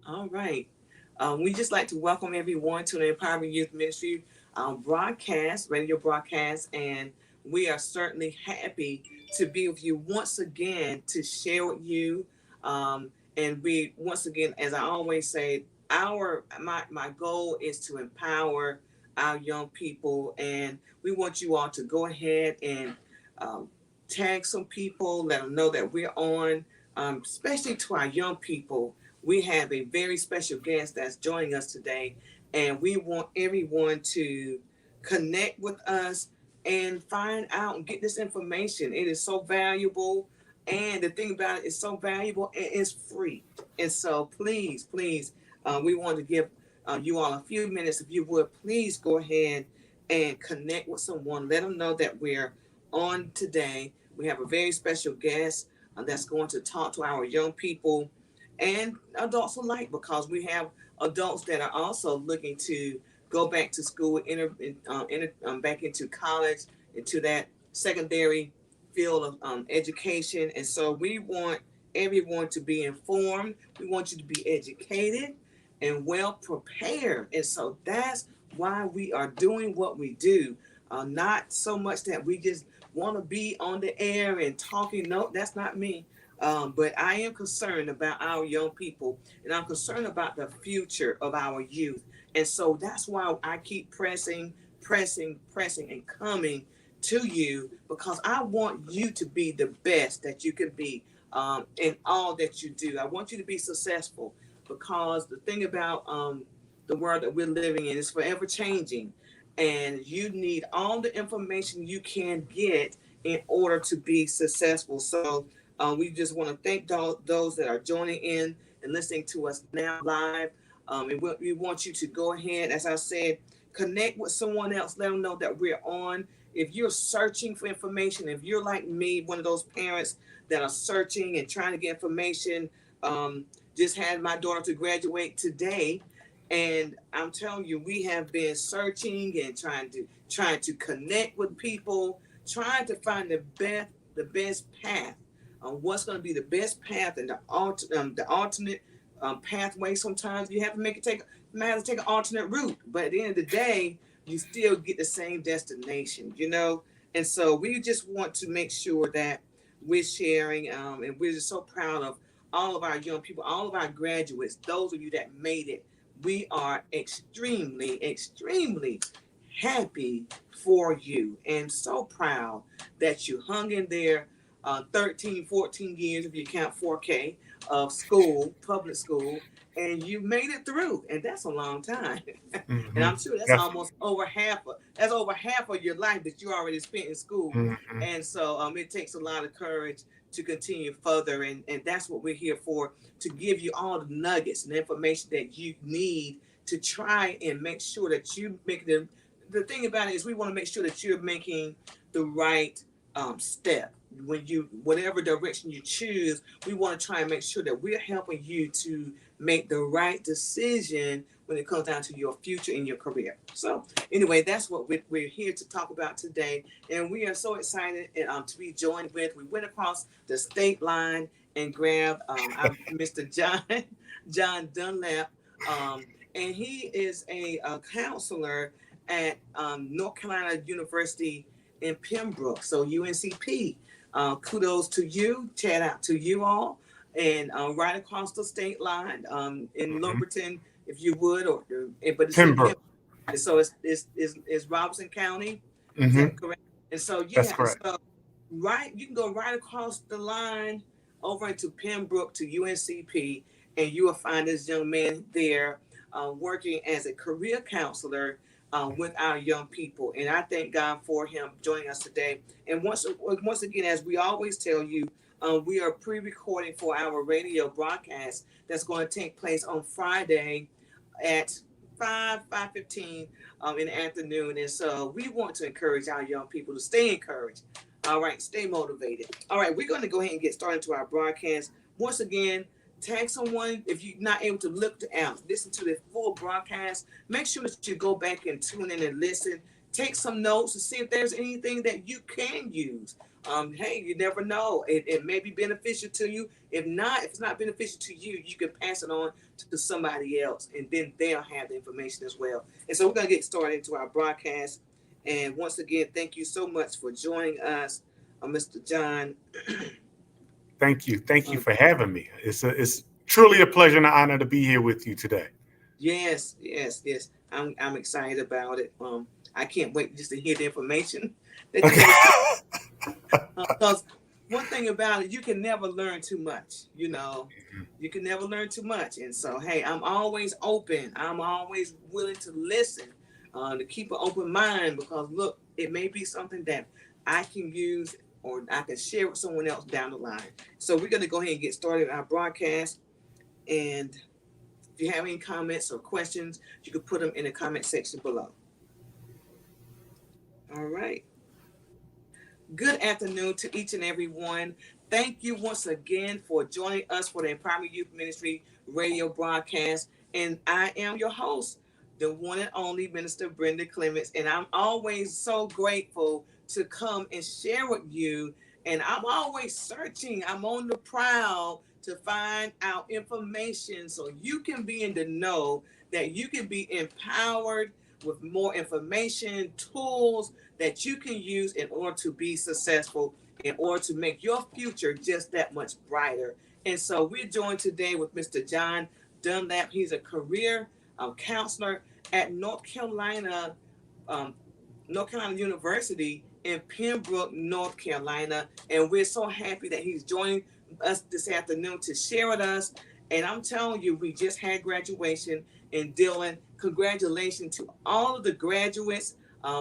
All right. We just like to welcome everyone to the Empowering Youth Ministry broadcast, radio broadcast, and we are certainly happy to be with you once again to share with you. And we once again, as I always say, my goal is to empower our young people, and we want you all to go ahead and um, tag some people, let them know that we're on, especially to our young people. We have a very special guest that's joining us today, and we want everyone to connect with us and find out and get this information. It is so valuable, and the thing about it is so valuable and it's free. And so, please, we want to give you all a few minutes. If you would, please go ahead and connect with someone. Let them know that we're on today. We have a very special guest that's going to talk to our young people and adults alike, because we have adults that are also looking to go back to school, back into college, into that secondary field of education. And so we want everyone to be informed. We want you to be educated and well prepared. And so that's why we are doing what we do. Not so much that we just want to be on the air and talking. No, that's not me. But I am concerned about our young people, and I'm concerned about the future of our youth. And so that's why I keep pressing, and coming to you, because I want you to be the best that you can be in all that you do. I want you to be successful, because the thing about the world that we're living in is forever changing, and you need all the information you can get in order to be successful. So we just want to thank those that are joining in and listening to us now live. And we want you to go ahead, as I said, connect with someone else. Let them know that we're on. If you're searching for information, if you're like me, one of those parents that are searching and trying to get information, just had my daughter to graduate today, and I'm telling you, we have been searching and trying to connect with people, trying to find the best path. What's going to be the best path, and the alternate pathway. Sometimes you have to take an alternate route, but at the end of the day, you still get the same destination. And so we just want to make sure that we're sharing, and we're just so proud of all of our young people, all of our graduates, those of you that made it. We are extremely happy for you, and so proud that you hung in there 13, 14 years, if you count 4K, of school, public school, and you made it through, and that's a long time. And Hmm. I'm sure that's Yes. almost over half of your life that you already spent in school. Hmm. And so it takes a lot of courage to continue further, and that's what we're here for, to give you all the nuggets and information that you need to try and make sure that you make the thing about it is, we want to make sure that you're making the right step. When you, whatever direction you choose, we want to try and make sure that we're helping you to make the right decision when it comes down to your future and your career. So anyway, that's what we're here to talk about today, and we are so excited to be joined with. We went across the state line and grabbed our Mr. John Dunlap, and he is a counselor at North Carolina University in Pembroke, so UNCP. Kudos to you, chat out to you all, and right across the state line in Hmm. Lumberton, if you would, but it's in Pembroke. Pembroke. So it's Robeson County. Is Hmm. that correct? And so That's yeah, and correct. so right, you can go right across the line over into Pembroke to UNCP, and you will find this young man there working as a career counselor with our young people. And I thank God for him joining us today. And once again, as we always tell you, we are pre-recording for our radio broadcast that's going to take place on Friday at 5:15 in the afternoon. And so we want to encourage our young people to stay encouraged. All right, stay motivated. All right, we're going to go ahead and get started to our broadcast. Once again, tag someone. If you're not able to look to out, listen to the full broadcast, make sure that you go back and tune in and listen. Take some notes to see if there's anything that you can use Hey, you never know. It may be beneficial to you. If not, if it's not beneficial to you, you can pass it on to somebody else, and then they'll have the information as well. And so we're gonna get started into our broadcast. And once again, thank you so much for joining us, Mr. John. Thank you Uh, for having me. It's truly a pleasure and an honor to be here with you today. yes, yes, yes. I'm excited about it. I can't wait just to hear the information that you're Okay. gonna share. Because one thing about it, you can never learn too much. You can never learn too much. And so, hey, I'm always open. I'm always willing to listen, to keep an open mind because, look, it may be something that I can use or I can share with someone else down the line. So, we're going to go ahead and get started our broadcast. And if you have any comments or questions, you can put them in the comment section below. All right. Good afternoon to each and every one. Thank you once again for joining us for the Empowerment Youth Ministry radio broadcast. And I am your host, the one and only Minister Brenda Clements. And I'm always so grateful to come and share with you. And I'm always searching, I'm on the prowl to find out information so you can be in the know, that you can be empowered with more information, tools that you can use in order to be successful, in order to make your future just that much brighter. And so we're joined today with Mr. John Dunlap. He's a career counselor at um, North Carolina University in Pembroke, North Carolina. And we're so happy that he's joining us this afternoon to share with us. And I'm telling you, we just had graduation in Dillon. Congratulations to all of the graduates,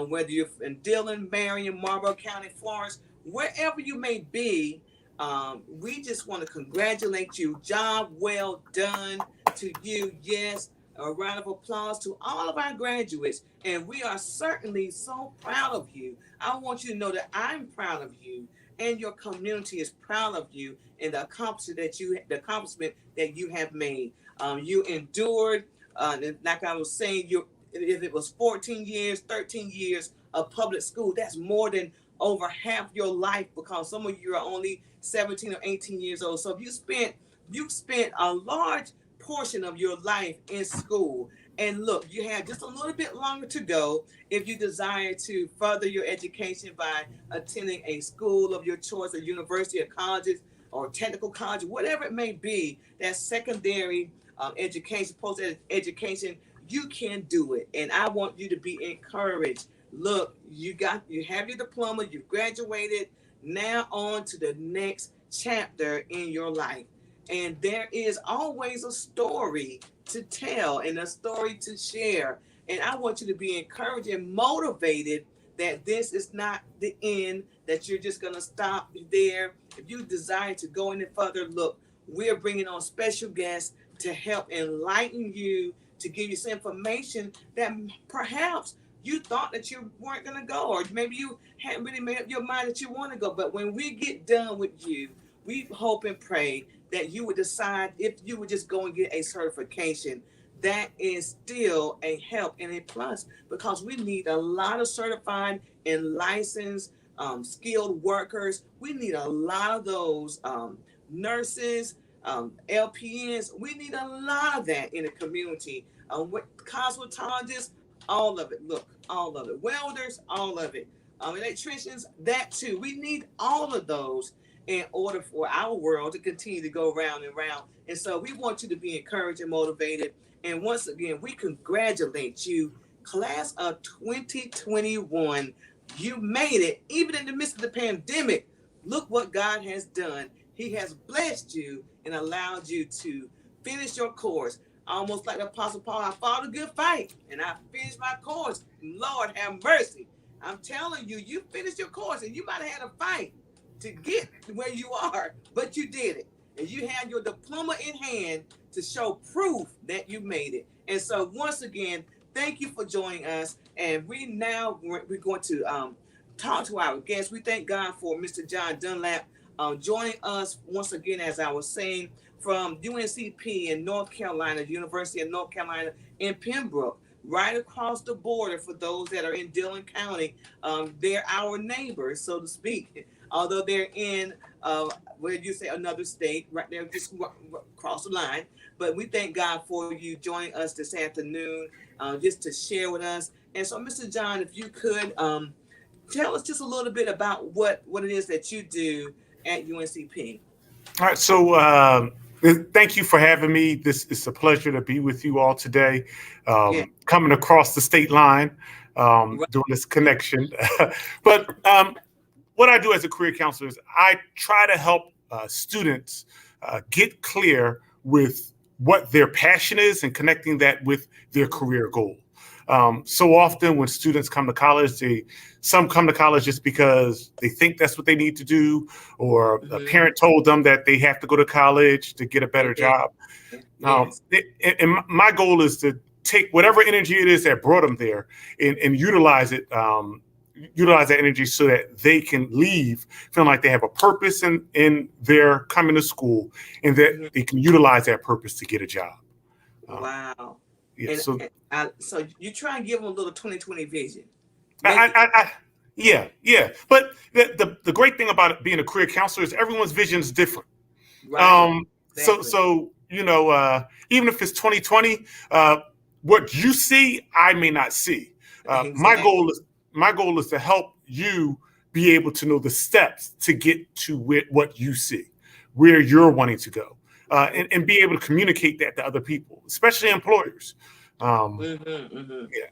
whether you're in Dillon, Marion, Marlborough County, Florence, wherever you may be. We just want to congratulate you. Job well done to you. Yes, a round of applause to all of our graduates. And we are certainly so proud of you. I want you to know that I'm proud of you, and your community is proud of you and the accomplishment that you have made. You endured, like I was saying, if it was 14 years, 13 years of public school, that's more than over half your life because some of you are only 17 or 18 years old. So if you spent a large portion of your life in school. And look, you have just a little bit longer to go if you desire to further your education by attending a school of your choice, a university or colleges or technical college, whatever it may be, that secondary education, post education, you can do it. And I want you to be encouraged. Look, you have your diploma, you've graduated. Now on to the next chapter in your life. And there is always a story to tell and a story to share. And I want you to be encouraged and motivated that this is not the end, that you're just going to stop there. If you desire to go any further, look, we're bringing on special guests to help enlighten you, to give you some information that perhaps you thought that you weren't going to go, or maybe you hadn't really made up your mind that you want to go. But when we get done with you, we hope and pray that you would decide if you would just go and get a certification. That is still a help and a plus because we need a lot of certified and licensed skilled workers. We need a lot of those nurses, LPNs. We need a lot of that in the community. Cosmetologists, all of it. Look, all of it. Welders, all of it. Electricians, that too. We need all of those in order for our world to continue to go round and round. And so we want you to be encouraged and motivated. And once again, we congratulate you, class of 2021. You made it, even in the midst of the pandemic. Look what God has done. He has blessed you and allowed you to finish your course. Almost like the Apostle Paul, I fought a good fight and I finished my course. Lord have mercy. I'm telling you, you finished your course and you might have had a fight to get where you are, but you did it. And you have your diploma in hand to show proof that you made it. And so once again, thank you for joining us. And we're going to talk to our guests. We thank God for Mr. John Dunlap joining us once again, as I was saying, from UNCP in North Carolina, University of North Carolina in Pembroke, right across the border for those that are in Dillon County. They're our neighbors, so to speak. although they're in where you say another state, right there, just across the line. But we thank God for you joining us this afternoon, just to share with us. And so, Mr. John, if you could tell us just a little bit about what it is that you do at UNCP. All right. So thank you for having me. This is a pleasure to be with you all today. Yeah, Coming across the state line, right. doing this connection. But what I do as a career counselor is I try to help students get clear with what their passion is and connecting that with their career goal. So often when students come to college, some come to college just because they think that's what they need to do, or a Mm-hmm. parent told them that they have to go to college to get a better Yeah. job. Yes. And my goal is to take whatever energy it is that brought them there and utilize it, utilize that energy so that they can leave feeling like they have a purpose in their coming to school, and that Mm-hmm. they can utilize that purpose to get a job. Um, Wow. yeah, And, so so you try and give them a little 2020 vision. I, Make it I, I yeah. But the great thing about it being a career counselor is everyone's vision is different. right. Um, so Exactly. so you know, even if it's 2020, what you see, I may not see. Uh, my Exactly. goal is my goal is to help you be able to know the steps to get to what you see, where you're wanting to go, and be able to communicate that to other people, especially employers. Um, Mm-hmm, mm-hmm. yeah.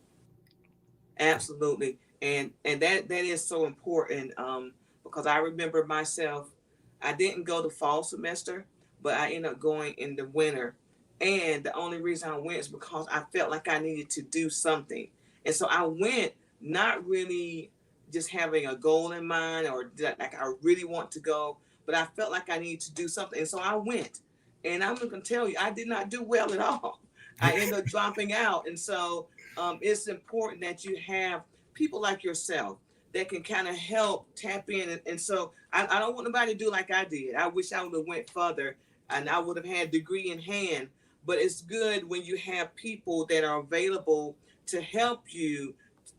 Absolutely. And that is so important, because I remember myself, I didn't go the fall semester, but I ended up going in the winter. And the only reason I went is because I felt like I needed to do something. And so I went not really just having a goal in mind or like I really want to go, but I felt like I needed to do something. And so I went. And I'm going to tell you, I did not do well at all. I ended up dropping out. And so it's important that you have people like yourself that can kind of help tap in. And so I don't want nobody to do like I did. I wish I would have went further and I would have had a degree in hand. But it's good when you have people that are available to help you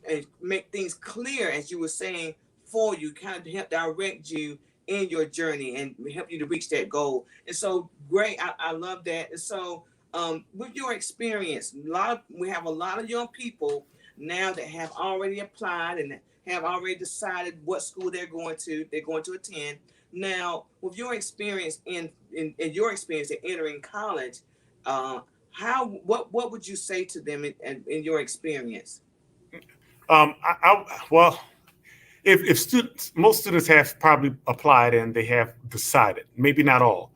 and make things clear, as you were saying, for you, kind of help direct you in your journey and help you to reach that goal. And so great, I love that. And so with your experience, we have a lot of young people now that have already applied and have already decided what school they're going to attend. Now, with your experience in your experience in entering college, uh, what would you say to them in your experience? Well, if students, most students have probably applied and they have decided, maybe not all.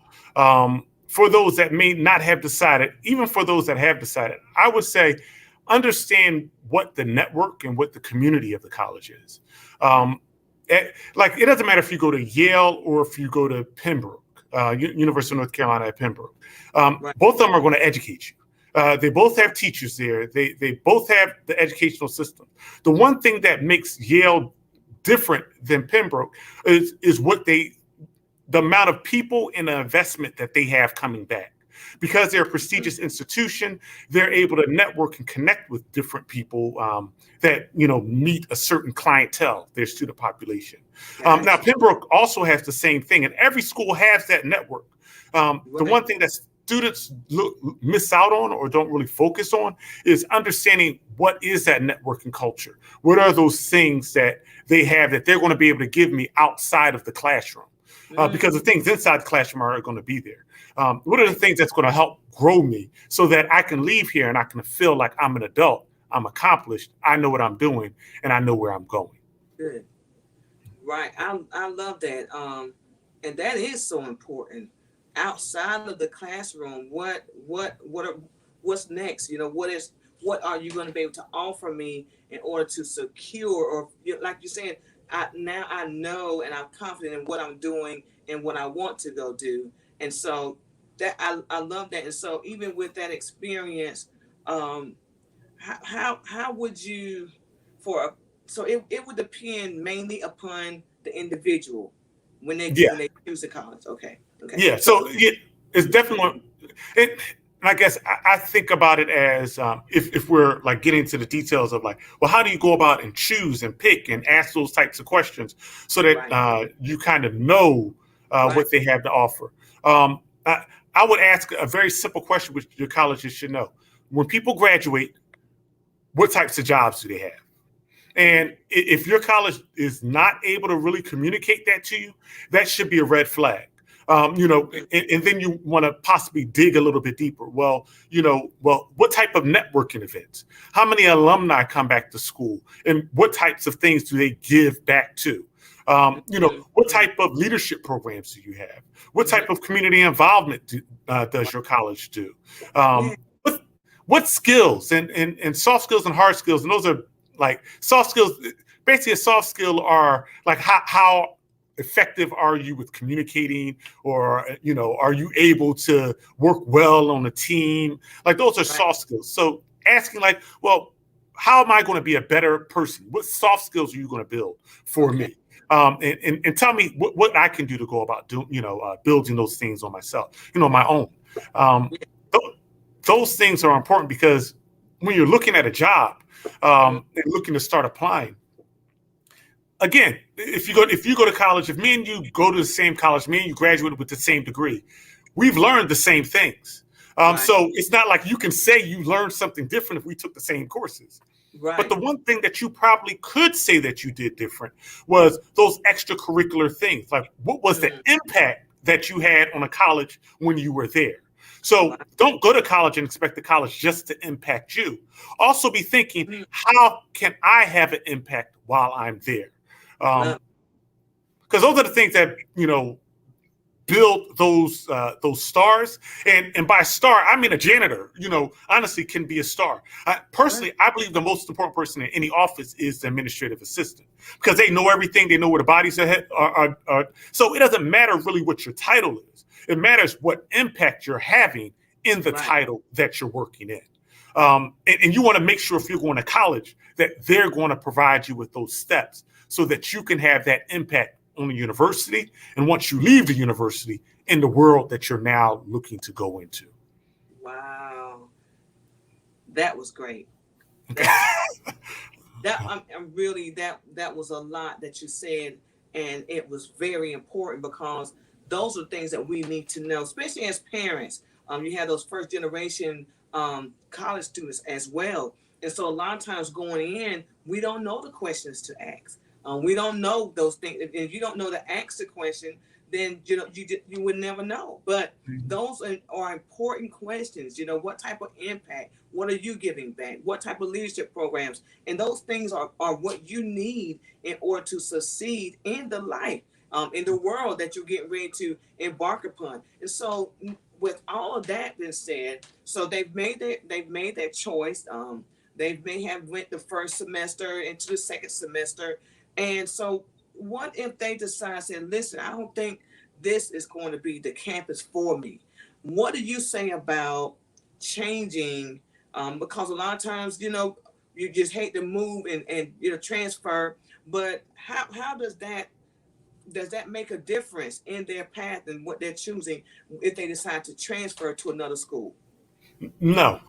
For those that may not have decided, even for those that have decided, I would say understand what the network and what the community of the college is. Right, Like, it doesn't matter if you go to Yale or if you go to Pembroke, University of North Carolina at Pembroke. right, Both of them are going to educate you. They both have teachers there. They both have the educational system. The one thing that makes Yale different than Pembroke is the amount of people and the investment that they have coming back. Because they're a prestigious institution, they're able to network and connect with different people that meet a certain clientele, their student population. Now, gotcha. Pembroke also has the same thing, and every school has that network. The Right, one thing that students miss out on or don't really focus on is understanding what is that networking culture. What are those things that they have that they're going to be able to give me outside of the classroom? Because the mm, things inside the classroom are going to be there. What are the right, things that's going to help grow me so that I can leave here and I can feel like I'm an adult, I'm accomplished, I know what I'm doing, and I know where I'm going. good. Right. I love that. And that is so important. Outside of the classroom, what's next? What are you going to be able to offer me in order to secure, or like you're saying, now I know and I'm confident in what I'm doing and what I want to go do. And so that I love that. And so even with that experience, um, how would you for a, so it would depend mainly upon the individual when Yeah, they choose the college. Okay, okay, yeah. so So it's definitely it. and I guess I think about it as if we're like getting into the details of like, well, how do you go about and choose and pick and ask those types of questions so that Right. you kind of know Right. what they have to offer. I would ask a very simple question, which your colleges should know. When people graduate, what types of jobs do they have? And if your college is not able to really communicate that to you, that should be a red flag. And then you want to possibly dig a little bit deeper. Well, what type of networking events? How many alumni come back to school? And what types of things do they give back to? What type of leadership programs do you have? What type of community involvement does your college do? Yeah. What skills and soft skills and hard skills, and those are like soft skills. Basically, a soft skill are like how effective are you with communicating, or are you able to work well on a team? Like those are Right. soft skills. So asking like, well, how am I going to be a better person? What soft skills are you going to build for Okay. me? And tell me what I can do to go about doing, building those things on myself, my own. Um, Yeah. th- those things are important because when you're looking at a job and looking to start applying, again, if you go to college, if me and you go to the same college, me and you graduated with the same degree, we've learned the same things. Right. So it's not like you can say you learned something different if we took the same courses. But Right. the one thing that you probably could say that you did different was those extracurricular things. Like, what was the Mm, impact that you had on a college when you were there? So right. don't go to college and expect the college just to impact you. Also be thinking, Mm, how can I have an impact while I'm there? love. Because those are the things that build those stars. And by star, I mean a janitor. Honestly, can be a star. Right. Personally, I believe the most important person in any office is the administrative assistant because they know everything. They know where the bodies are. So it doesn't matter really what your title is. It matters what impact you're having in the Right. title that you're working in. And you want to make sure if you're going to college that they're going to provide you with those steps so that you can have that impact on the university, and once you leave the university, in the world that you're now looking to go into. Wow. That was great. Okay. That I'm really that was a lot that you said, and it was very important because those are things that we need to know, especially as parents. You have those first generation college students as well, and so a lot of times going in, we don't know the questions to ask. We don't know those things. If you don't know to ask the question, then you would never know. But those are important questions. What type of impact? What are you giving back? What type of leadership programs? And those things are what you need in order to succeed in the life, in the world that you're getting ready to embark upon. And so, with all of that being said, so they've made their choice. They may have went the first semester into the second semester, and so what if they decide, say, listen, I don't think this is going to be the campus for me. What do you say about changing, because a lot of times, you just hate to move and transfer. But how does that make a difference in their path and what they're choosing if they decide to transfer to another school? No.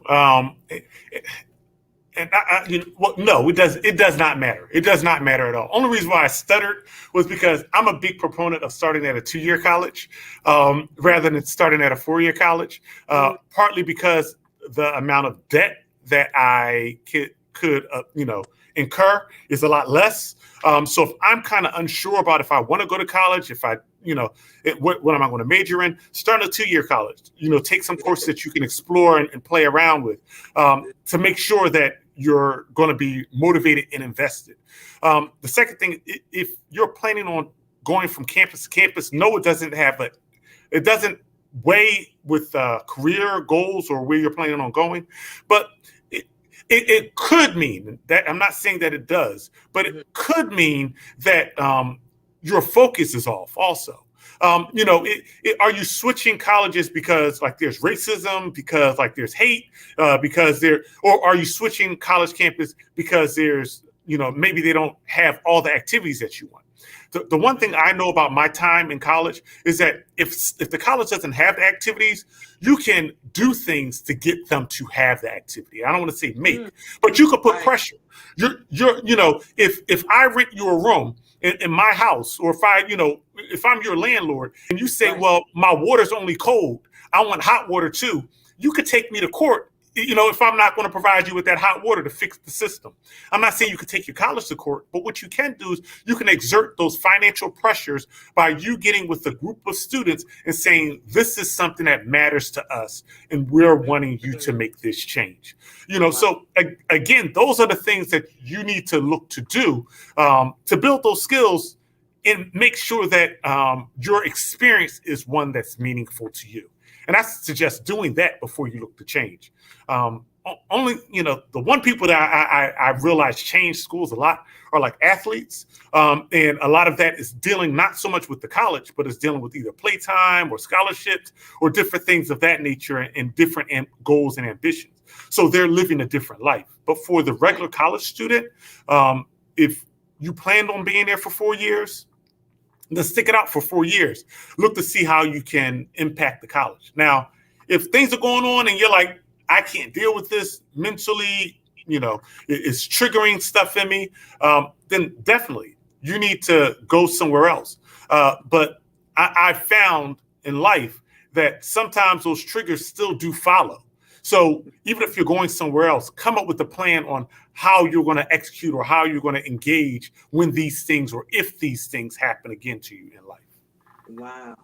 And well, no, it does. It does not matter. It does not matter at all. Only reason why I stuttered was because I'm a big proponent of starting at a 2-year college rather than starting at a 4-year college. Mm, Partly because the amount of debt that I could incur is a lot less. So if I'm kind of unsure about if I want to go to college, if I what am I going to major in? Start a 2-year college. Take some courses that you can explore and play around with to make sure that you're going to be motivated and invested. The second thing, if you're planning on going from campus to campus, no, it doesn't weigh with career goals or where you're planning on going, but it could mean that, I'm not saying that it does, but it mhm. could mean that your focus is off also. Are you switching colleges because like there's racism, because like there's hate, or are you switching college campus because there's maybe they don't have all the activities that you want. The one thing I know about my time in college is that if the college doesn't have the activities, you can do things to get them to have the activity. I don't want to say make, but you could put Right. pressure. If I rent you a room in my house, or if I'm your landlord and you say, Right. well, my water's only cold, I want hot water too, you could take me to court, if I'm not going to provide you with that hot water to fix the system. I'm not saying you could take your college to court, but what you can do is you can exert those financial pressures by you getting with a group of students and saying, this is something that matters to us, and we're wanting you to make this change. So again, those are the things that you need to look to do to build those skills and make sure that your experience is one that's meaningful to you. And I suggest doing that before you look to change. Only, the one people that I realize change schools a lot are like athletes. And a lot of that is dealing not so much with the college, but it's dealing with either playtime or scholarships or different things of that nature and different goals and ambitions. So they're living a different life. But for the regular college student, if you planned on being there for 4 years, then stick it out for 4 years. Look to see how you can impact the college. Now, if things are going on and you're like, I can't deal with this mentally, it's triggering stuff in me, then definitely you need to go somewhere else. But I found in life that sometimes those triggers still do follow. So even if you're going somewhere else, come up with a plan on how you're going to execute or how you're going to engage when these things or if these things happen again to you in life. Wow.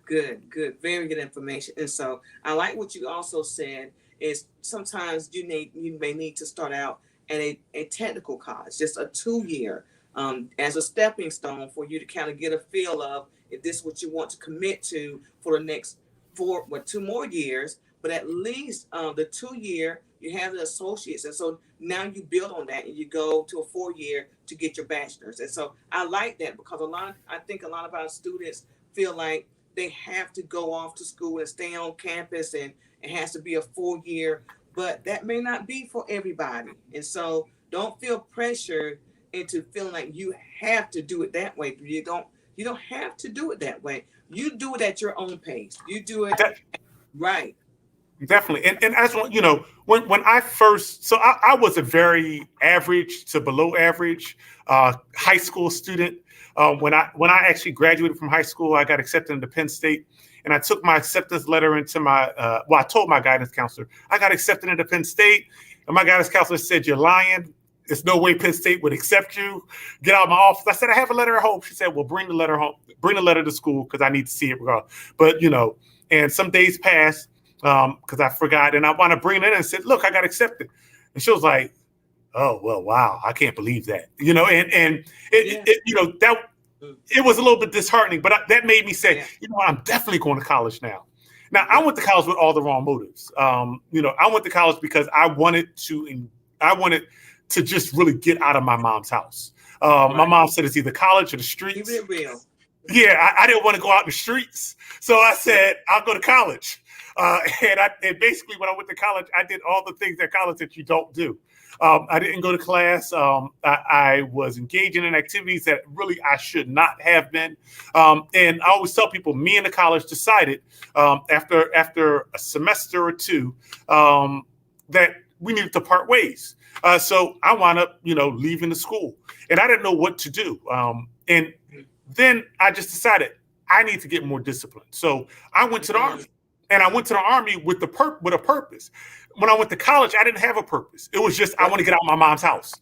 Good. Very good information. And so I like what you also said is sometimes you may need to start out at a technical college, just a 2-year, as a stepping stone for you to kind of get a feel of if this is what you want to commit to for the next 2 more years. But at least the 2-year, you have the associates. And so now you build on that and you go to a 4-year to get your bachelor's. And so I like that because I think a lot of our students feel like they have to go off to school and stay on campus and it has to be a 4-year, but that may not be for everybody. And so don't feel pressured into feeling like you have to do it that way. You don't have to do it that way. You do it at your own pace. You do it right. Definitely. And as when I first, so I was a very average to below average high school student. When I actually graduated from high school, I got accepted into Penn State, and I took my acceptance letter into I told my guidance counselor, I got accepted into Penn State, and my guidance counselor said, you're lying. There's no way Penn State would accept you. Get out of my office. I said, I have a letter at home. She said, well, bring the letter home. Bring the letter to school because I need to see it. But, and some days passed because I forgot. And I want to bring it in and said, look, I got accepted. And she was like, oh, well, wow, I can't believe that. It was a little bit disheartening. But that made me say, I'm definitely going to college now. Now, I went to college with all the wrong motives. I went to college because I wanted to just really get out of my mom's house. My mom said it's either college or the streets. Keep it real. Yeah, I didn't want to go out in the streets. So I said, I'll go to college. And basically when I went to college, I did all the things at college that you don't do. I didn't go to class. I was engaging in activities that really I should not have been. And I always tell people, me and the college decided after a semester or two that we needed to part ways. So I wound up, leaving the school, and I didn't know what to do. And then I just decided I need to get more disciplined. So I went to the Army, and I went to the Army with a purpose. When I went to college, I didn't have a purpose. It was just, I want to get out of my mom's house.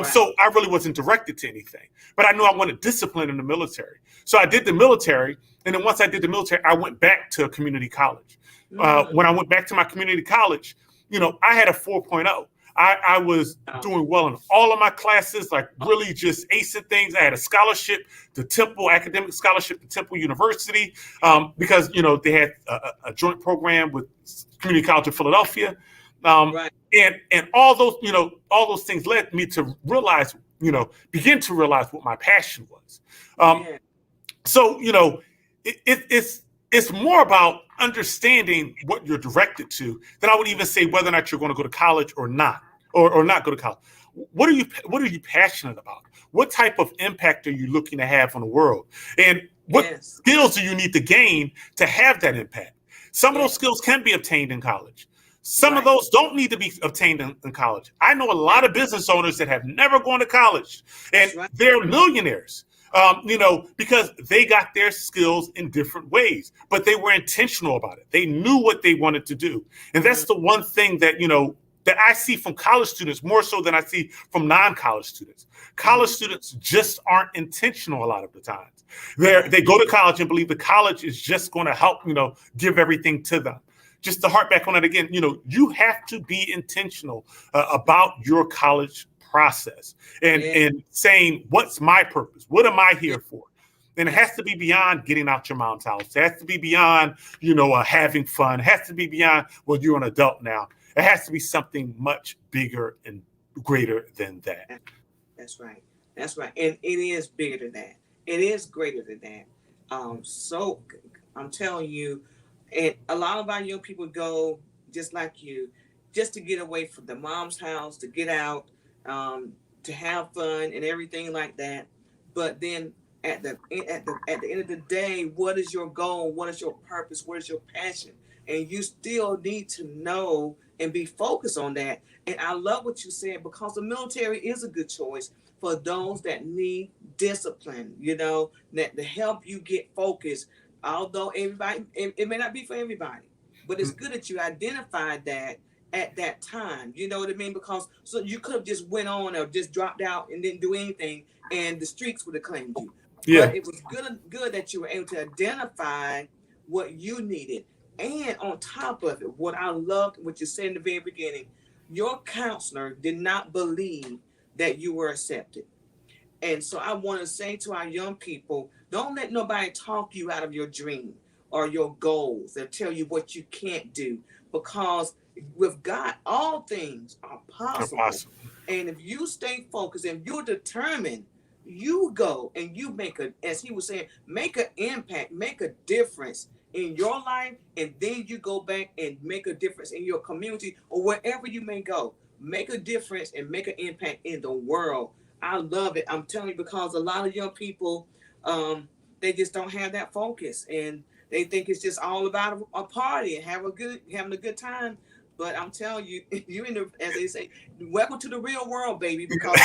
So I really wasn't directed to anything, but I knew I wanted discipline in the military. So I did the military. And then once I did the military, I went back to a community college. When I went back to my community college, I had a 4.0. I was doing well in all of my classes, like really just acing things. I had a scholarship to Temple, academic scholarship to Temple University, because, they had a joint program with Community College of Philadelphia. And all those things led me to realize, begin to realize what my passion was. So, it's more about understanding what you're directed to than I would even say whether or not you're going to go to college or not, or not go to college. what are you passionate about? What type of impact are you looking to have on the world? And what Yes. skills do you need to gain to have that impact? Some of those Yes. skills can be obtained in college. Some of Right. those don't need to be obtained in college. I know a lot Right. of business owners that have never gone to college, and That's right. they're millionaires. Because they got their skills in different ways, but they were intentional about it. They knew what they wanted to do. And that's Mhm. the one thing that I see from college students more so than I see from non-college students. College Mhm. students just aren't intentional a lot of the times. Yeah. They go to college and believe the college is just going to help, give everything to them. Just to harp back on it again, you have to be intentional about your college process and Yeah. and saying, what's my purpose? What am I Yeah. here for? And it has Yes. to be beyond getting out your mom's house. It has to be beyond, having fun. It has to be beyond, well, you're an adult now. It has to be something much bigger and greater than that. That's right. That's right. And it is bigger than that. It is greater than that. So I'm telling you, and a lot of our young people go just like you, just to get away from the mom's house, to get out, to have fun and everything like that. But then at the end of the day, what is your goal? What is your purpose? What is your passion? And you still need to know and be focused on that. And I love what you said, because the military is a good choice for those that need discipline, that to help you get focused. Although it may not be for everybody, but it's good that you identified that at that time. You know what I mean? Because so you could have just went on or just dropped out and didn't do anything, and the streets would have claimed you. Yeah. But it was good that you were able to identify what you needed. And on top of it, what I loved, what you said in the very beginning, your counselor did not believe that you were accepted. And so I want to say to our young people, don't let nobody talk you out of your dream or your goals and tell you what you can't do. Because with God, all things are possible. Impossible. And if you stay focused and you're determined, you go and you as he was saying, make an impact, make a difference in your life. And then you go back and make a difference in your community or wherever you may go. Make a difference and make an impact in the world. I love it. I'm telling you, because a lot of young people, they just don't have that focus, and they think it's just all about a party and having a good time. But I'm telling you, you in the, as they say, welcome to the real world, baby. Because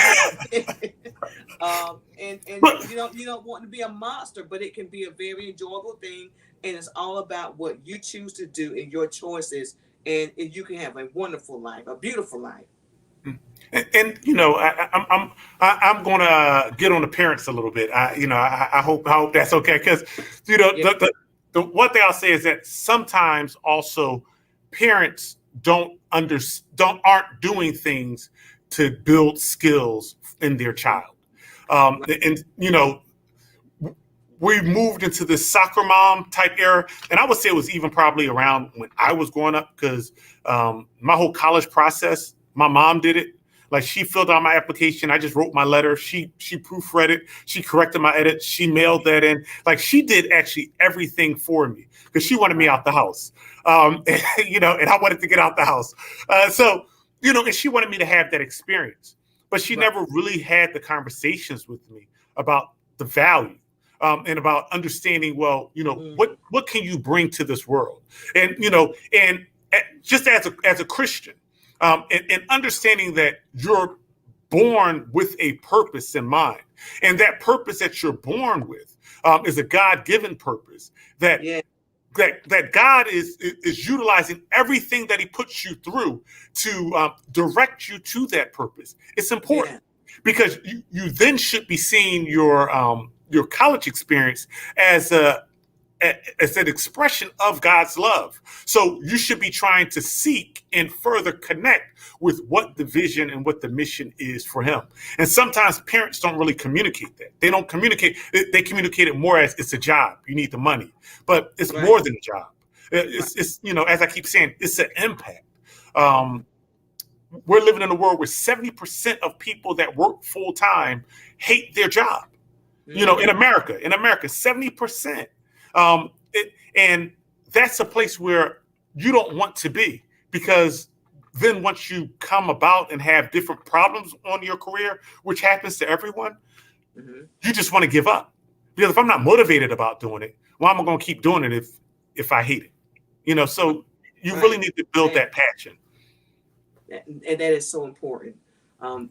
and But you don't want to be a monster, but it can be a very enjoyable thing, and it's all about what you choose to do and your choices, and you can have a wonderful life, a beautiful life. I'm going to get on the parents a little bit. I hope that's okay, because Yeah. the one thing I'll say is that sometimes also parents aren't doing things to build skills in their child. Right. And we moved into this soccer mom type era, and I would say it was even probably around when I was growing up, because my whole college process, my mom did it. Like, she filled out my application, I just wrote my letter. She proofread it, she corrected my edits, she mailed that in. Like, she did actually everything for me because she wanted me Right. out the house, and I wanted to get out the house. And she wanted me to have that experience, but she Right. never really had the conversations with me about the value and about understanding, well, Mm. what can you bring to this world, and just as a Christian, and understanding that you're born with a purpose in mind, and that purpose that you're born with is a God-given purpose that Yeah. that God is utilizing everything that He puts you through to direct you to that purpose. It's important, Yeah. because you then should be seeing your college experience as as an expression of God's love. So you should be trying to seek and further connect with what the vision and what the mission is for Him. And sometimes parents don't really communicate that. They don't communicate. They communicate it more as it's a job. You need the money, but it's Right. more than a job. Right. It's as I keep saying, it's an impact. Um, we're living in a world where 70% of people that work full time hate their job. In Mm-hmm. America, 70%. And that's a place where you don't want to be, because then once you come about and have different problems on your career, which happens to everyone, Mm-hmm. you just want to give up. Because if I'm not motivated about doing it, why am I going to keep doing it if I hate it? Right. So you really Right. need to build And that passion. that is so important.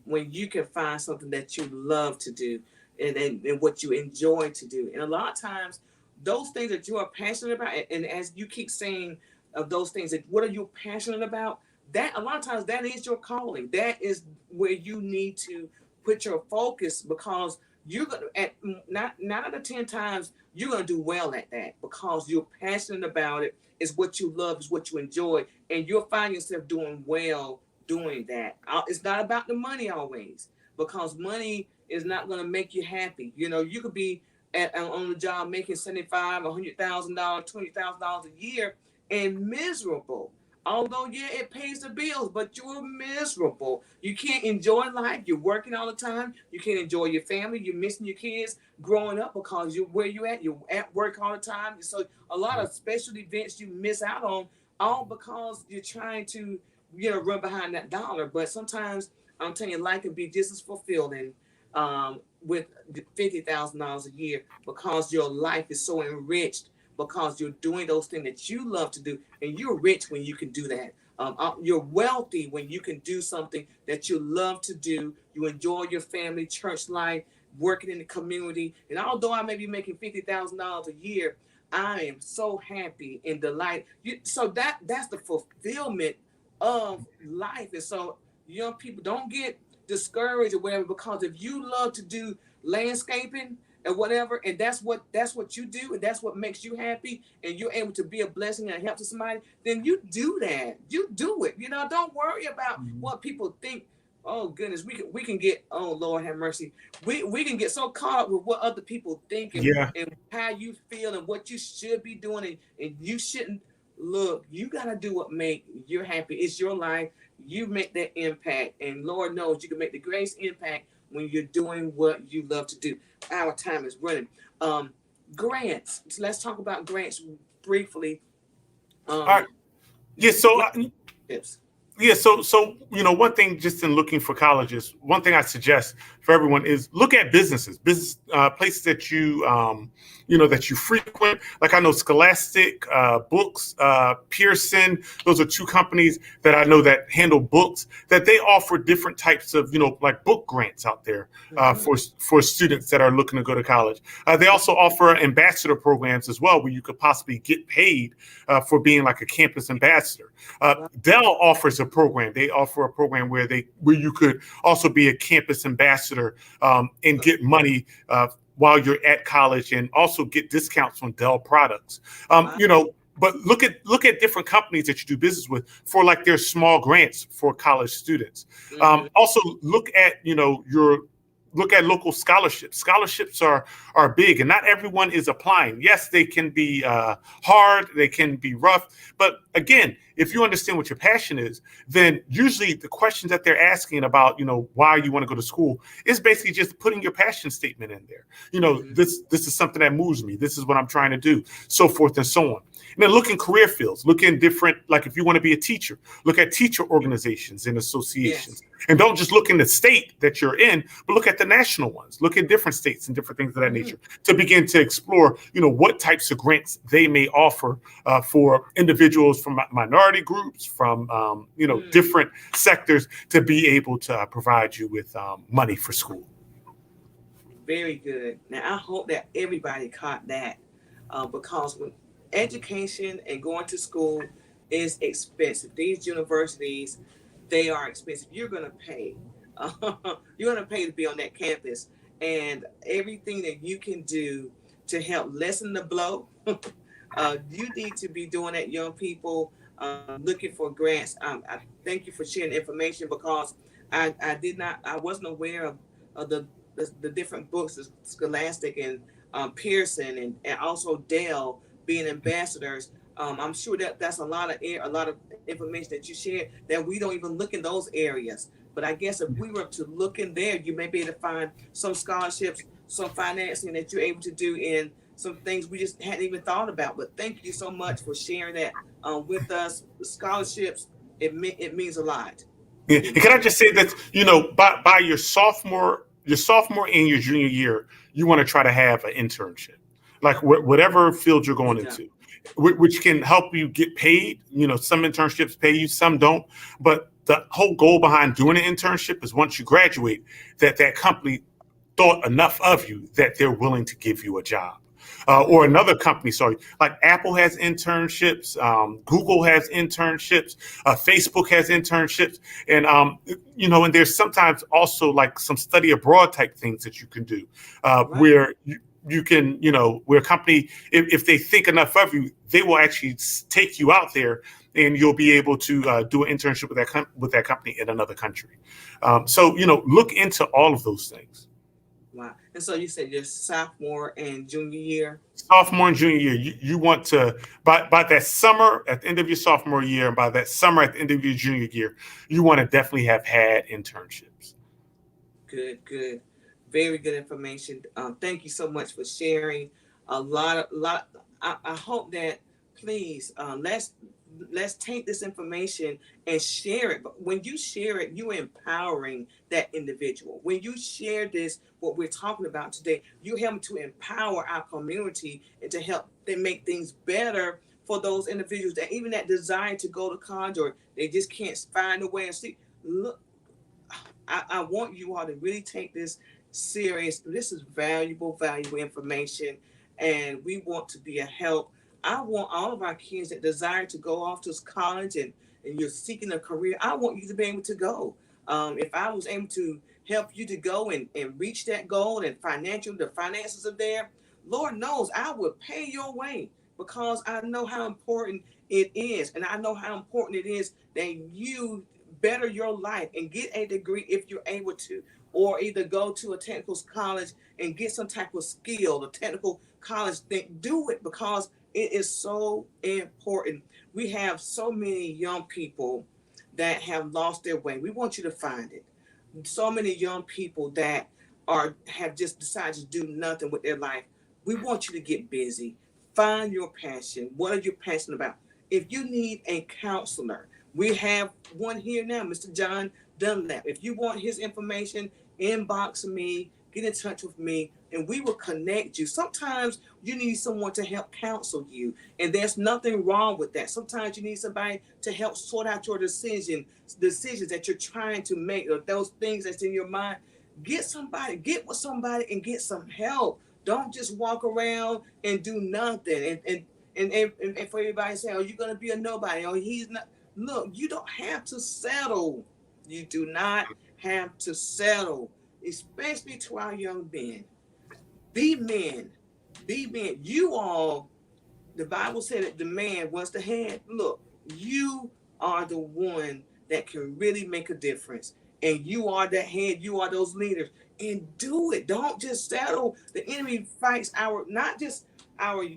When you can find something that you love to do, and what you enjoy to do, and a lot of times those things that you are passionate about, and as you keep saying of those things, that what are you passionate about, that a lot of times that is your calling. That is where you need to put your focus, because you're gonna, at not 9 out of 10 times you're gonna do well at that because you're passionate about it. It's what you love, it's what you enjoy, and you'll find yourself doing well doing that. It's not about the money always, because money is not going to make you happy. You could be on the job making 75, $100,000, $20,000 a year, and miserable. Although, yeah, it pays the bills, but you're miserable. You can't enjoy life. You're working all the time. You can't enjoy your family. You're missing your kids growing up because you're where you at. You're at work all the time. So a lot of special events you miss out on, all because you're trying to run behind that dollar. But sometimes I'm telling you, life can be just as fulfilling with $50,000 a year, because your life is so enriched because you're doing those things that you love to do, and you're rich when you can do that. You're wealthy when you can do something that you love to do. You enjoy your family, church life, working in the community. And although I may be making $50,000 a year, I am so happy and delight. So that's the fulfillment of life. And so young people, don't get discouraged or whatever, because if you love to do landscaping and whatever, and that's what you do, and that's what makes you happy, and you're able to be a blessing and help to somebody, then you do that. You do it. Don't worry about Mhm. what people think. Oh goodness, we can get, oh Lord have mercy. We can get so caught up with what other people think, Yeah. and how you feel and what you should be doing, and you shouldn't. Look, you gotta do what make you happy. It's your life. You make that impact, and Lord knows you can make the greatest impact when you're doing what you love to do. Our time is running. Um, Grants. So let's talk about grants briefly. All right. Um, Yeah. So what tips? Yeah, so one thing just in looking for colleges, one thing I suggest for everyone is look at business places that that you frequent. Like I know Scholastic, Books, Pearson. Those are two companies that I know that handle books. That they offer different types of like book grants out there Mm-hmm. for students that are looking to go to college. They also offer ambassador programs as well, where you could possibly get paid for being like a campus ambassador. Wow. Dell offers a program. They offer a program where you could also be a campus ambassador and get money while you're at college, and also get discounts on Dell products. Um, Wow. you know, but look at different companies that you do business with for like their small grants for college students. Mm-hmm. Also look at your look at local scholarships. Scholarships are big, and not everyone is applying. Yes, they can be hard, they can be rough, but again, if you understand what your passion is, then usually the questions that they're asking about, why you want to go to school, is basically just putting your passion statement in there. Mm-hmm. This is something that moves me. This is what I'm trying to do, so forth and so on. And then look in career fields, look in different, like if you want to be a teacher, look at teacher organizations and associations. Yes. And don't just look in the state that you're in, but look at the national ones. Look at different states and different things of that Mm-hmm. nature to begin to explore, what types of grants they may offer for individuals from minority groups, from Mm. different sectors, to be able to provide you with money for school. Very good. Now I hope that everybody caught that, because when education and going to school is expensive, these universities, they are expensive. You're gonna pay. You're gonna pay to be on that campus, and everything that you can do to help lessen the blow. You need to be doing that, young people. Looking for grants. I thank you for sharing information, because I wasn't aware of the different books, Scholastic and Pearson, and also Dell being ambassadors. I'm sure that that's a lot of information that you shared that we don't even look in those areas. But I guess if we were to look in there, you may be able to find some scholarships, some financing that you're able to do in some things we just hadn't even thought about. But thank you so much for sharing that with us. Scholarships, it means a lot. Yeah. It And can I means just say that, by your sophomore and your junior year, you want to try to have an internship, like whatever field you're going good job. into, which can help you get paid. Some internships pay you, some don't. But the whole goal behind doing an internship is once you graduate, that company thought enough of you that they're willing to give you a job. Or another company, sorry, like Apple has internships, Google has internships, Facebook has internships, and and there's sometimes also like some study abroad type things that you can do, Right. where you can, where a company, if they think enough of you, they will actually take you out there, and you'll be able to do an internship with that company in another country. So look into all of those things. Wow. And so you said your sophomore and junior year. Sophomore and junior year, you want to, by that summer at the end of your sophomore year, and by that summer at the end of your junior year, you want to definitely have had internships. Good, good. Very good information. Thank you so much for sharing a lot. I hope that please let's take this information and share it. But when you share it, you're empowering that individual. When you share this, what we're talking about today, you help to empower our community and to help them make things better for those individuals that even that desire to go to college or they just can't find a way and see. Look, I want you all to really take this serious. This is valuable information, and we want to be a help. I want all of our kids that desire to go off to college and you're seeking a career, I want you to be able to go. If I was able to help you to go and reach that goal and the finances are there, Lord knows I would pay your way because I know how important it is. And I know how important it is that you better your life and get a degree if you're able to, or either go to a technical college and get some type of skill, a technical college thing. Do it because it is so important. We have so many young people that have lost their way. We want you to find it. So many young people that have just decided to do nothing with their life. We want you to get busy. Find your passion. What are you passionate about? If you need a counselor, we have one here now, Mr. John Dunlap. If you want his information, inbox me, get in touch with me, and we will connect you. Sometimes you need someone to help counsel you, and there's nothing wrong with that. Sometimes you need somebody to help sort out your decisions that you're trying to make, or those things that's in your mind. Get with somebody and get some help. Don't just walk around and do nothing. And for everybody saying, "Oh, you're gonna be a nobody," "Oh, he's not." Look, you don't have to settle. You do not have to settle, especially to our young men. Be men. Be men. You all, the Bible said that the man was the head. Look, you are the one that can really make a difference. And you are that head, you are those leaders. And do it. Don't just settle. The enemy fights not just our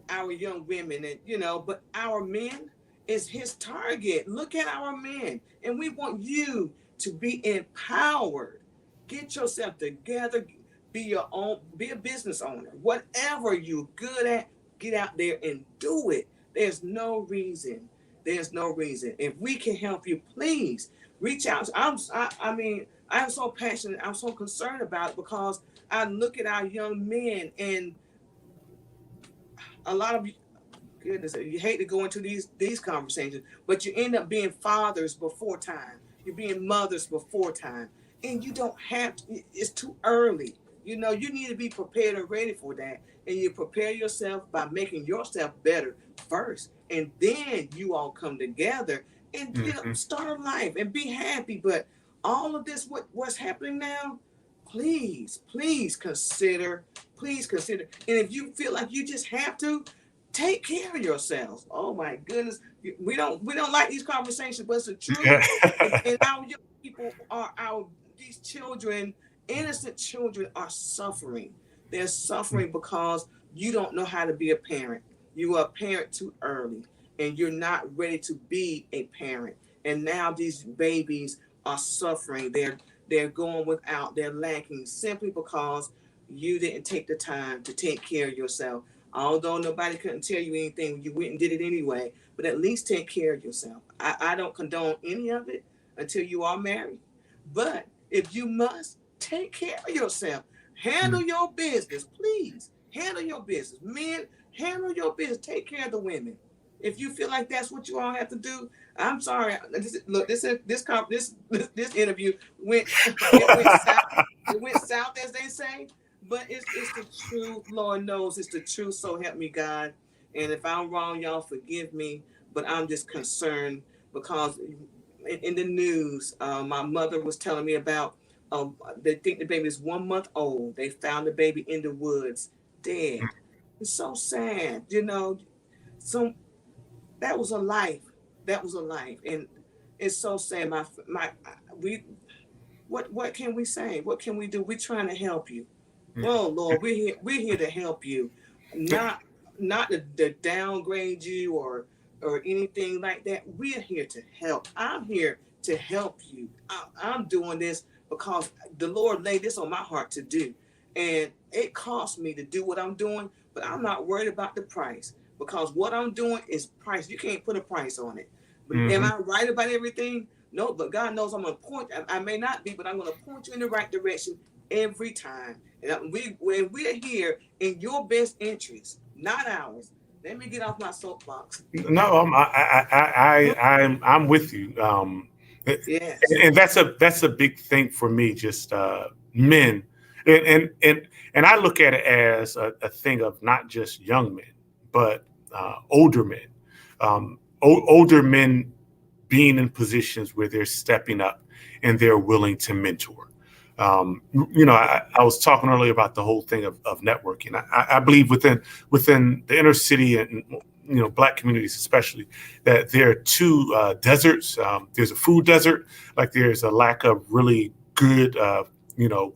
our young women and but our men is his target. Look at our men. And we want you to be empowered. Get yourself together, be a business owner. Whatever you're good at, get out there and do it. There's no reason. There's no reason. If we can help you, please reach out. I'm so passionate. I'm so concerned about it because I look at our young men and a lot of goodness, you hate to go into these conversations, but you end up being fathers before time. You're being mothers before time, and you don't have to. It's too early. You need to be prepared and ready for that, and you prepare yourself by making yourself better first, and then you all come together and Hmm. start a life and be happy. But all of this, what's happening now? Please consider. And if you feel like you just have to, take care of yourselves. Oh my goodness, we don't like these conversations, but it's the truth. And our young people are our these children, innocent children, are suffering. They're suffering because you don't know how to be a parent. You are a parent too early, and you're not ready to be a parent. And now these babies are suffering. They're going without. They're lacking simply because you didn't take the time to take care of yourself. Although nobody couldn't tell you anything, you went and did it anyway. But at least take care of yourself. I don't condone any of it until you are married. But if you must, take care of yourself. Handle your business, please. Handle your business. Men, handle your business. Take care of the women. If you feel like that's what you all have to do, I'm sorry. Look, this interview went it went south. It went south, as they say. But it's the truth. Lord knows it's the truth. So help me God. And if I'm wrong, y'all forgive me. But I'm just concerned because in the news, my mother was telling me about. They think the baby is 1 month old. They found the baby in the woods, dead. It's so sad, you know. So that was a life. That was a life, and it's so sad. We what can we say? What can we do? We're trying to help you. Oh Lord, we're here to help you, not to downgrade you or anything like that. We're here to help. I'm here to help you. I'm doing this because the Lord laid this on my heart to do, and it costs me to do what I'm doing, but I'm not worried about the price because what I'm doing is price. You can't put a price on it. But am Mhm. I right about everything? No, but God knows I'm gonna point. I may not be, but I'm gonna point you in the right direction every time. And when we're here in your best interest, not ours. Let me get off my soapbox. No, I'm with you. Yes. And that's a big thing for me. Just men, and and I look at it as a thing of not just young men, but older men. Older men being in positions where they're stepping up and they're willing to mentor. I was talking earlier about the whole thing of networking. I believe within the inner city and black communities especially that there are two deserts. There's a food desert, like there's a lack of really good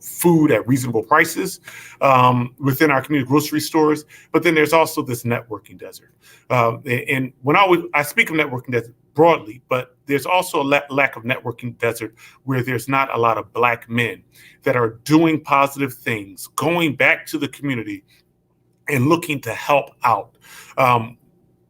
food at reasonable prices within our community grocery stores. But then there's also this networking desert. And when I speak of networking desert broadly, but there's also a lack of networking desert where there's not a lot of black men that are doing positive things, going back to the community and looking to help out. Um,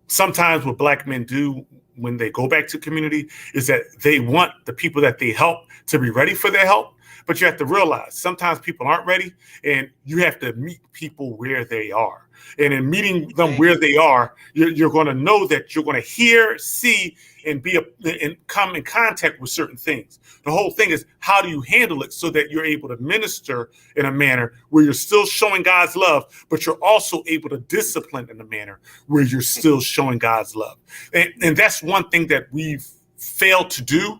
Sometimes what black men do when they go back to community is that they want the people that they help to be ready for their help. But you have to realize sometimes people aren't ready, and you have to meet people where they are. And in meeting them Exactly. where they are, you're going to know that you're going to hear, see, and come in contact with certain things. The whole thing is, how do you handle it so that you're able to minister in a manner where you're still showing God's love, but you're also able to discipline in a manner where you're still showing God's love. And that's one thing that we've failed to do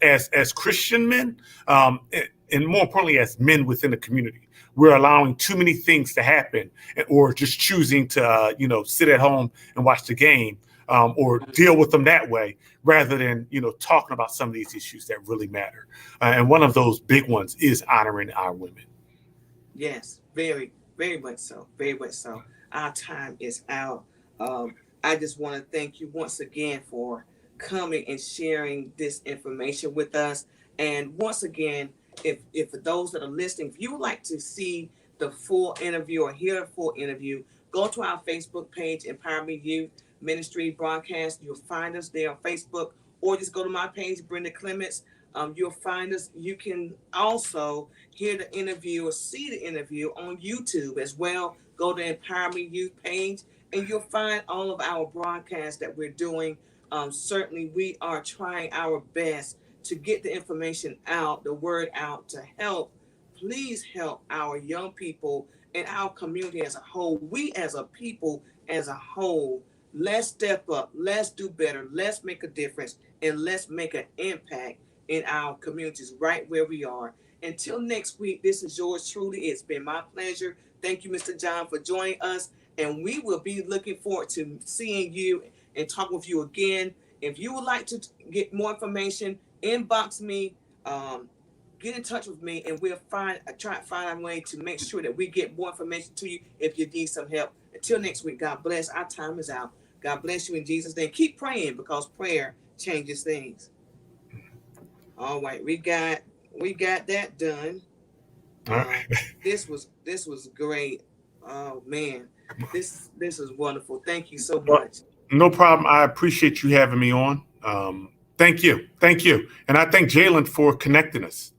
as Christian men, and more importantly, as men within the community. We're allowing too many things to happen, or just choosing to, sit at home and watch the game, or deal with them that way, rather than, talking about some of these issues that really matter. And one of those big ones is honoring our women. Yes, very, very much so. Very much so. Our time is out. I just want to thank you once again for coming and sharing this information with us. And once again, if for those that are listening, if you would like to see the full interview or hear the full interview, go to our Facebook page, Empowerment Youth Ministry Broadcast. You'll find us there on Facebook, or just go to my page, Brenda Clements. You'll find us. You can also hear the interview or see the interview on YouTube as well. Go to Empowerment Youth page and you'll find all of our broadcasts that we're doing. Certainly, we are trying our best to get the information out, the word out to help. Please help our young people and our community as a whole. We as a people as a whole, let's step up, let's do better, let's make a difference, and let's make an impact in our communities right where we are. Until next week, this is yours truly. It's been my pleasure. Thank you, Mr. John, for joining us. And we will be looking forward to seeing you and talking with you again. If you would like to get more information, inbox me, get in touch with me, and we'll try to find a way to make sure that we get more information to you if you need some help. Until next week, God bless. Our time is out. God bless you in Jesus' name. Keep praying because prayer changes things. All right, we got that done. All Um, right. this was great. Oh man, This is wonderful. Thank you so Well, much. no problem. I appreciate you having me on. Thank you. Thank you. And I thank Jalen for connecting us.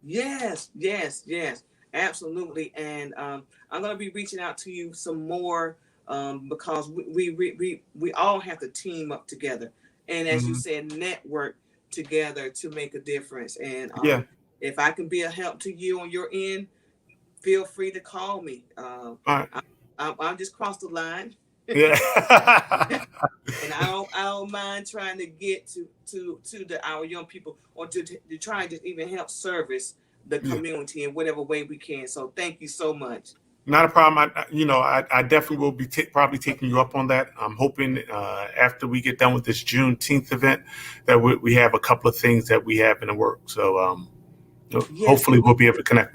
Yes, yes, yes, absolutely. And I'm gonna be reaching out to you some more because we all have to team up together, and as you Mhm. said, network together to make a difference. And Yeah. if I can be a help to you on your end, feel free to call me. All right. I'm just crossed the line. Yeah. And I don't mind trying to get to our young people or to try to even help service the Yeah. community in whatever way we can. So thank you so much. Not a problem. I definitely will be probably taking you up on that. I'm hoping after we get done with this Juneteenth event that we have a couple of things that we have in the works. So Yes, hopefully we'll be able to connect more.